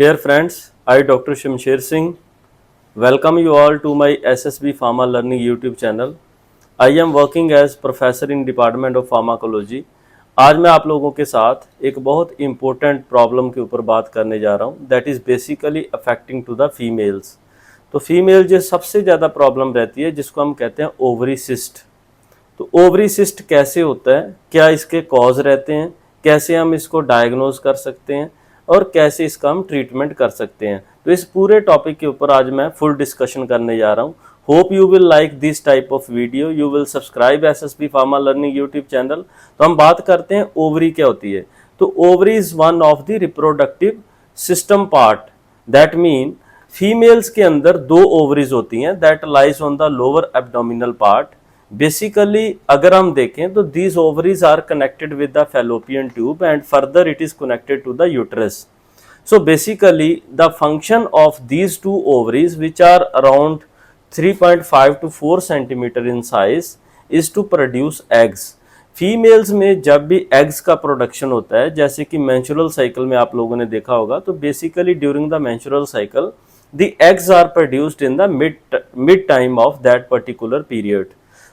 Dear friends, I Dr. Shamsher Singh welcome you all to my SSB Pharma Learning YouTube channel. I am working as professor in Department of Pharmacology. आज मैं आप लोगों के साथ एक बहुत important problem के ऊपर बात करने जा रहा हूँ that is basically affecting to the females. तो फीमेल जो सबसे ज़्यादा प्रॉब्लम रहती है जिसको हम कहते हैं ओवरी सिस्ट। तो ओवरी सिस्ट कैसे होता है, क्या इसके कॉज रहते हैं, कैसे हम इसको डायग्नोज कर सकते हैं और कैसे इसका हम ट्रीटमेंट कर सकते हैं। तो इस पूरे टॉपिक के ऊपर आज मैं फुल डिस्कशन करने जा रहा हूँ। Hope you will like this type of video, you will subscribe SSB pharma learning YouTube channel. तो हम बात करते हैं ओवरी क्या होती है। तो ovary is one of the reproductive system part, that mean females के अंदर दो ओवरीज होती हैं that lies on the lower abdominal part. Basically अगर हम देखें तो these ovaries are connected with the fallopian tube and further it is connected to the uterus. So basically the function of these two ovaries, which are around 3.5 to 4 centimeter in size, is to produce eggs. Females में जब भी eggs का production होता है, जैसे कि menstrual cycle में आप लोगों ने देखा होगा, तो basically during the menstrual cycle the eggs are produced in the mid time of that particular period.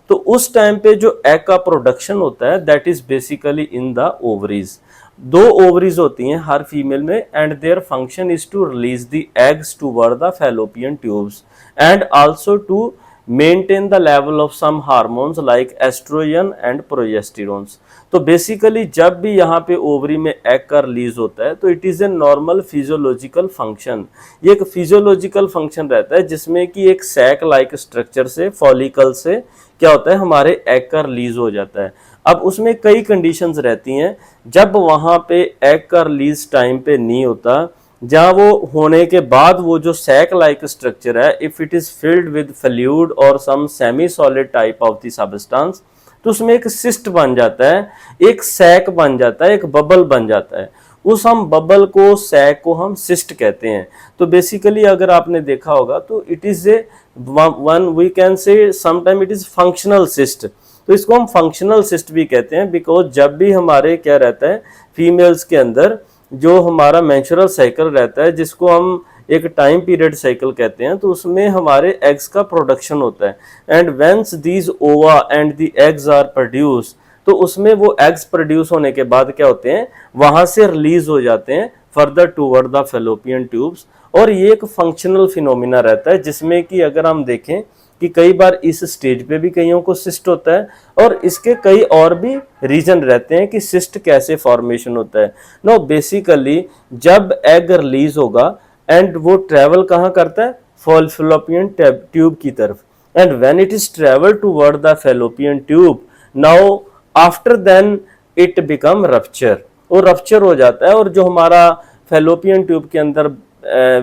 तो उस टाइम पे जो एग का प्रोडक्शन होता है that is basically in the ovaries. दो ओवरीज होती हैं हर फीमेल में and their function is to release the eggs toward the fallopian tubes and also to maintain the level of some hormones like oestrogen and progesterones. तो basically जब भी यहाँ पे ओवरी में एग का रिलीज होता है तो it is a normal physiological function. ये एक फिजियोलॉजिकल फंक्शन रहता है जिसमें कि एक सैक लाइक स्ट्रक्चर से, फॉलिकल से क्या होता है, हमारे एग का रिलीज हो जाता है। अब उसमें कई कंडीशंस रहती हैं जब वहां पे एग का रिलीज टाइम पे नहीं होता, जहां वो होने के बाद वो जो सैक लाइक स्ट्रक्चर है, if it is filled with fluid और some semi solid type of the substance, तो उसमें एक सिस्ट बन जाता है, एक सैक बन जाता है, एक बबल बन जाता है। उस हम बबल को, सैक को हम सिस्ट कहते हैं। तो बेसिकली अगर आपने देखा होगा तो it is a one we can say sometime it is functional cyst. तो इसको हम फंक्शनल सिस्ट भी कहते हैं बिकॉज जब भी हमारे क्या रहता है फीमेल्स के अंदर जो हमारा मेंस्ट्रुअल साइकिल रहता है, जिसको हम एक टाइम पीरियड साइकिल कहते हैं, तो उसमें हमारे एग्स का प्रोडक्शन होता है and whence these ova and the eggs are produce, तो उसमें वो एग्स प्रोड्यूस होने के बाद क्या होते हैं, वहां से रिलीज हो जाते हैं further toward the fallopian tubes. और ये एक फंक्शनल फिनोमिना रहता है जिसमें कि अगर हम देखें कि कई बार इस स्टेज पे भी कईयों को सिस्ट होता है और इसके कई और भी रीजन रहते हैं कि सिस्ट कैसे फॉर्मेशन होता है। नो बेसिकली जब एग रिलीज होगा एंड वो ट्रेवल कहाँ करता है, फैलोपियन ट्यूब की तरफ, and when it is travel toward the fallopian tube, now after then it become rupture, वो रप्चर हो जाता है और जो हमारा फैलोपियन ट्यूब के अंदर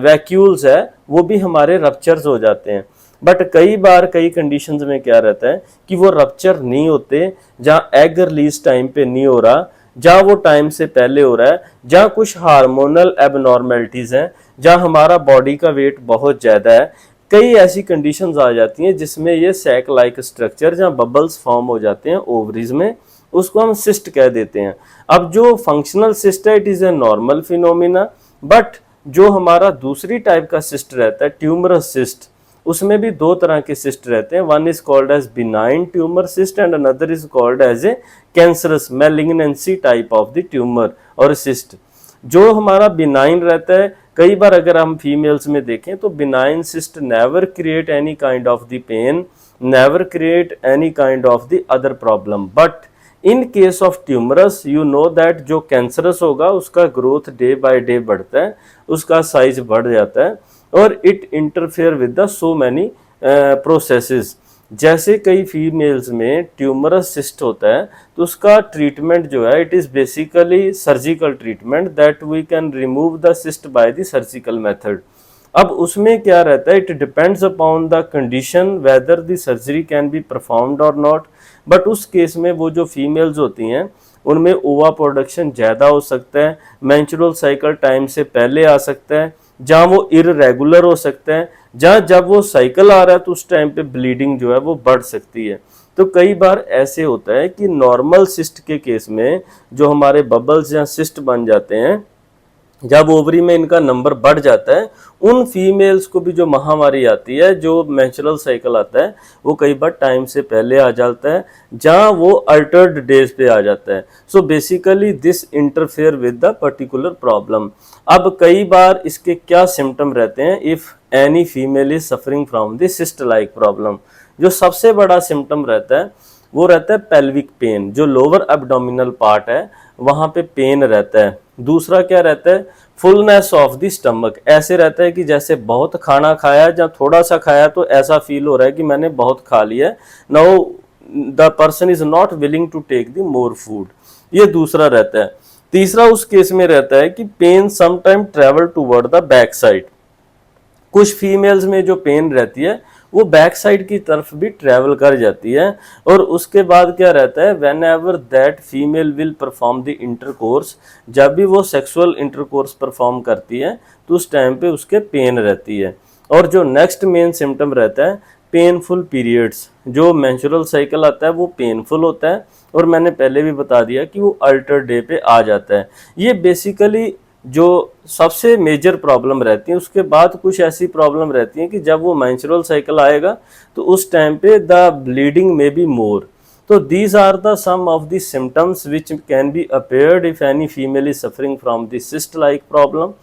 वैक्यूल्स है वो भी हमारे रप्चर्स हो जाते हैं। बट कई बार कई कंडीशंस में क्या रहता है कि वो रप्चर नहीं होते, जहाँ एग रिलीज टाइम पे नहीं हो रहा, जहाँ वो टाइम से पहले हो रहा है, जहाँ कुछ हार्मोनल एबनॉर्मेलिटीज हैं, जहाँ हमारा बॉडी का वेट बहुत ज़्यादा है। कई ऐसी कंडीशंस आ जाती हैं जिसमें ये सैक लाइक स्ट्रक्चर जहाँ बबल्स फॉर्म हो जाते हैं ओवरीज में, उसको हम सिस्ट कह देते हैं। अब जो फंक्शनल सिस्ट है it is a normal phenomena, but जो हमारा दूसरी टाइप का सिस्ट रहता है ट्यूमरस सिस्ट, उसमें भी दो तरह के सिस्ट रहते हैं। One is called as benign tumour cyst and another is called as a cancerous malignancy type of the tumour और सिस्ट। जो हमारा बिनाइन रहता है, कई बार अगर हम फीमेल्स में देखें तो benign cyst never create any kind of the pain, never create any kind of the other problem, but in case of tumorous you know that जो कैंसरस होगा उसका ग्रोथ डे बाय डे बढ़ता है, उसका size बढ़ जाता है और it interfere with the so many processes. जैसे कई फीमेल्स में ट्यूमरस सिस्ट होता है तो उसका ट्रीटमेंट जो है it is basically surgical treatment that we can remove the cyst by the surgical method. अब उसमें क्या रहता है, it depends upon the condition whether the surgery can be performed और नॉट। बट उस केस में वो जो फीमेल्स होती हैं उनमें ओवा प्रोडक्शन ज़्यादा हो सकता है, मेंस्ट्रुअल साइकिल टाइम से पहले आ सकता है, जहाँ वो इररेगुलर हो सकता है, जहाँ जब वो साइकिल आ रहा है तो उस टाइम पे ब्लीडिंग जो है वो बढ़ सकती है। तो कई बार ऐसे होता है कि नॉर्मल सिस्ट के केस में जो हमारे बबल्स या सिस्ट बन जाते हैं जब ओवरी में इनका नंबर बढ़ जाता है, उन फीमेल्स को भी जो महामारी आती है, जो मेंस्ट्रुअल साइकिल आता है, वो कई बार टाइम से पहले आ जाता है, जहां वो अल्टर्ड डेज पे आ जाता है। So basically this interfere with the particular problem. अब कई बार इसके क्या सिम्टम रहते हैं, if any female is suffering from the cyst like problem. जो सबसे बड़ा सिम्टम रहता है वो रहता है पेल्विक पेन, जो लोअर एब्डोमिनल पार्ट है वहां पे पेन रहता है। दूसरा क्या रहता है, फुलनेस ऑफ द स्टमक। ऐसे रहता है कि जैसे बहुत खाना खाया, जब थोड़ा सा खाया तो ऐसा फील हो रहा है कि मैंने बहुत खा लिया है, now the person is not willing to take the more food. ये दूसरा रहता है। तीसरा उस केस में रहता है कि pain sometime travel toward the back side. कुछ फीमेल्स में जो पेन रहती है वो बैक साइड की तरफ भी ट्रेवल कर जाती है। और उसके बाद क्या रहता है, when ever that female will perform the intercourse, जब भी वो सेक्सुअल इंटरकोर्स परफॉर्म करती है तो उस टाइम पे उसके पेन रहती है। और जो नेक्स्ट मेन सिम्टम रहता है, पेनफुल पीरियड्स। जो मेंस्ट्रुअल साइकिल आता है वो पेनफुल होता है, और मैंने पहले भी बता दिया कि वो अल्टर डे पे आ जाता है। ये बेसिकली जो सबसे मेजर प्रॉब्लम रहती है। उसके बाद कुछ ऐसी प्रॉब्लम रहती है कि जब वो मेंस्ट्रुअल साइकिल आएगा तो उस टाइम पे द ब्लीडिंग में बी मोर। तो these are the some of the symptoms which can be appeared if any female is suffering from the cyst like problem.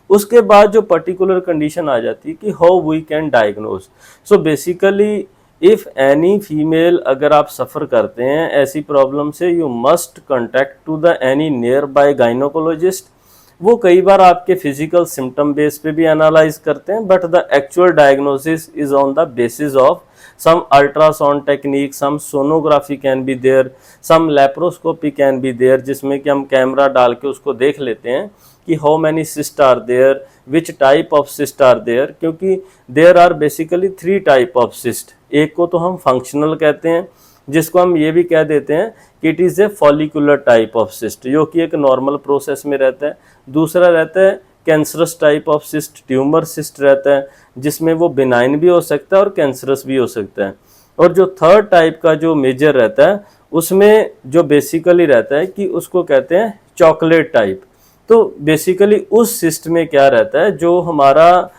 उसके बाद जो पर्टिकुलर कंडीशन आ जाती है कि how we can diagnose. So basically if any female, अगर आप suffer करते हैं ऐसी प्रॉब्लम से, you must contact to the any nearby gynaecologist. वो कई बार आपके फिजिकल सिम्टम बेस पे भी एनालाइज करते हैं, but the actual diagnosis is on the basis of some ultrasound technique, some sonography can be there, some laparoscopy can be there, जिसमें कि हम कैमरा डाल के उसको देख लेते हैं कि how many cysts are there, which type of cysts are there, क्योंकि there are basically 3 type of cyst। एक को तो हम फंक्शनल कहते हैं, जिसको हम ये भी कह देते हैं कि it is a follicular type of cyst, जो कि एक नॉर्मल प्रोसेस में रहता है। दूसरा रहता है cancerous type of cyst, tumour cyst रहता है, जिसमें वो बिनाइन भी हो सकता है और कैंसरस भी हो सकता है। और जो थर्ड टाइप का जो मेजर रहता है, उसमें जो बेसिकली रहता है कि उसको कहते हैं चॉकलेट टाइप। तो बेसिकली उस सिस्ट में क्या रहता है, जो हमारा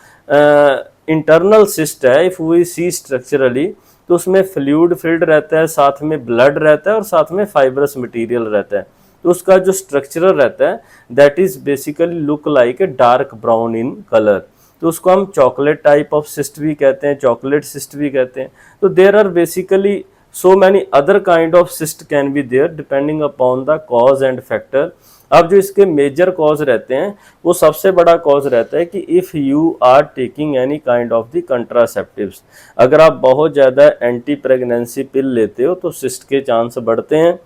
इंटरनल सिस्ट है, इफ वी सी स्ट्रक्चरली, तो उसमें फ्लूइड फिल्ड रहता है, साथ में ब्लड रहता है और साथ में फाइब्रस मटेरियल रहता है। तो उसका जो स्ट्रक्चरल रहता है that is basically look like a dark brown in colour. तो उसको हम चॉकलेट टाइप ऑफ सिस्ट भी कहते हैं, चॉकलेट सिस्ट भी कहते हैं। तो there are basically so many other kind of cyst can be there depending upon the cause and factor. अब जो इसके मेजर कॉज रहते हैं, वो सबसे बड़ा कॉज रहता है कि if you are taking any kind of the contraceptives, अगर आप बहुत ज़्यादा एंटी प्रेगनेंसी पिल लेते हो तो सिस्ट के चांस बढ़ते हैं।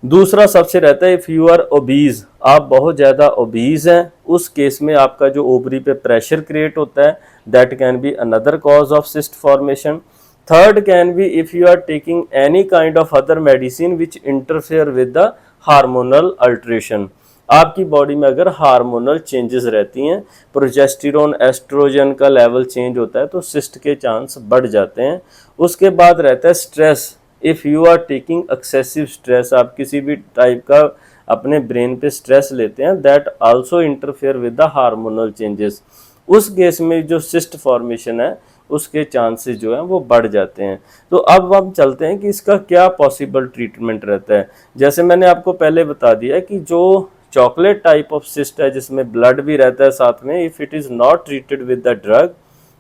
दूसरा सबसे रहता है इफ़ यू आर ओबीज, आप बहुत ज़्यादा ओबीज हैं, उस केस में आपका जो ओवरी पे प्रेशर क्रिएट होता है, that can be another cause of cyst formation. Third can be if you are taking any kind of other medicine which interfere with the hormonal alteration. आपकी body में अगर hormonal changes रहती हैं, progesterone oestrogen का level change होता है, तो cyst के चांस बढ़ जाते हैं। उसके बाद रहता है stress. If you are taking excessive stress, आप किसी भी टाइप का अपने ब्रेन पे स्ट्रेस लेते हैं, that also interfere with the hormonal changes. उस केस में जो सिस्ट फॉर्मेशन है उसके चांसेस जो हैं वो बढ़ जाते हैं। तो अब हम चलते हैं कि इसका क्या पॉसिबल ट्रीटमेंट रहता है। जैसे मैंने आपको पहले बता दिया कि जो चॉकलेट टाइप ऑफ सिस्ट है, जिसमें ब्लड भी रहता है साथ में, if it is not treated with the drug,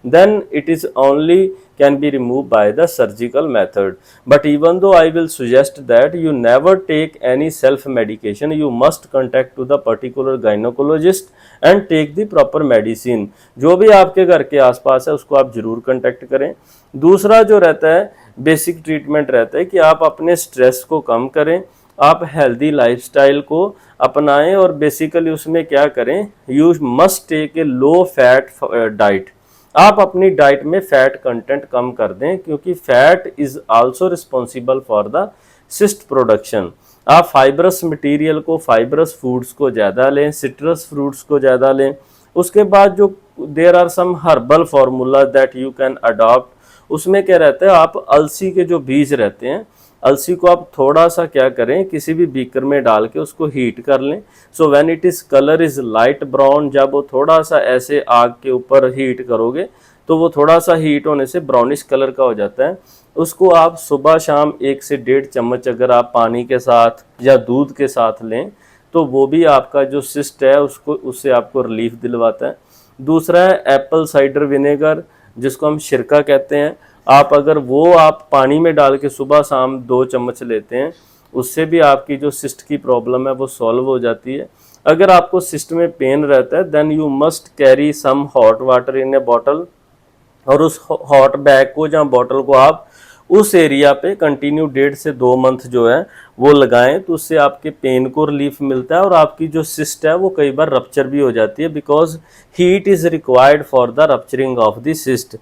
then it is only can be removed by the surgical method. But even though I will suggest that you never take any self medication, you must contact to the particular gynecologist and take the proper medicine। जो भी आपके घर के आसपास है उसको आप जरूर कंटेक्ट करें। दूसरा जो रहता है बेसिक ट्रीटमेंट रहता है कि आप अपने स्ट्रेस को कम करें, आप हेल्दी लाइफस्टाइल को अपनाएं, और बेसिकली उसमें क्या करें, you must take a low fat diet. आप अपनी डाइट में फैट कंटेंट कम कर दें, क्योंकि fat is also responsible for the cyst production. आप फाइब्रस मटेरियल को, फाइब्रस फूड्स को ज़्यादा लें, सिट्रस फ्रूट्स को ज़्यादा लें। उसके बाद जो there are some herbal formula that you can adopt. उसमें क्या रहता है, आप अलसी के जो बीज रहते हैं अलसी को आप थोड़ा सा क्या करें, किसी भी बीकर में डाल के उसको हीट कर लें। So when it is colour is light brown, जब वो थोड़ा सा ऐसे आग के ऊपर हीट करोगे तो वो थोड़ा सा हीट होने से ब्राउनिश कलर का हो जाता है। उसको आप सुबह शाम 1 से 1.5 चम्मच अगर आप पानी के साथ या दूध के साथ लें तो वो भी आपका जो सिस्ट है उसको, उससे आपको रिलीफ दिलवाता है। दूसरा है एप्पल साइडर विनेगर, जिसको हम सिरका कहते हैं। आप अगर वो आप पानी में डाल के सुबह शाम 2 चम्मच लेते हैं, उससे भी आपकी जो सिस्ट की प्रॉब्लम है वो सॉल्व हो जाती है। अगर आपको सिस्ट में पेन रहता है then you must carry some hot water in a bottle, और उस हॉट बैग को या बॉटल को आप उस एरिया पे कंटिन्यू 1.5 से 2 मंथ जो है वो लगाएं, तो उससे आपके पेन को रिलीफ मिलता है और आपकी जो सिस्ट है वो कई बार रप्चर भी हो जाती है, because heat is required for the rupturing of the cyst.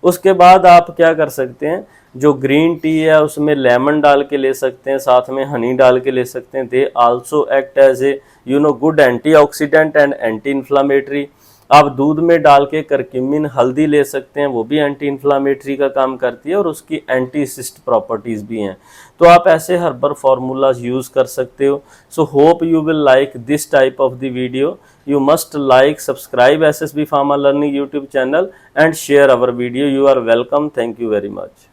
उसके बाद आप क्या कर सकते हैं, जो ग्रीन टी है उसमें लेमन डाल के ले सकते हैं, साथ में हनी डाल के ले सकते हैं। They also act as a good antioxidant and anti inflammatory. आप दूध में डाल के करक्यूमिन हल्दी ले सकते हैं, वो भी एंटी इन्फ्लामेटरी का काम करती है और उसकी एंटी सिस्ट प्रॉपर्टीज भी हैं। तो आप ऐसे हर्बल फार्मूलाज यूज कर सकते हो। So hope you will like this type of the video. You must like, subscribe SSB Pharma Learning YouTube channel and share our video. You are welcome. Thank you very much.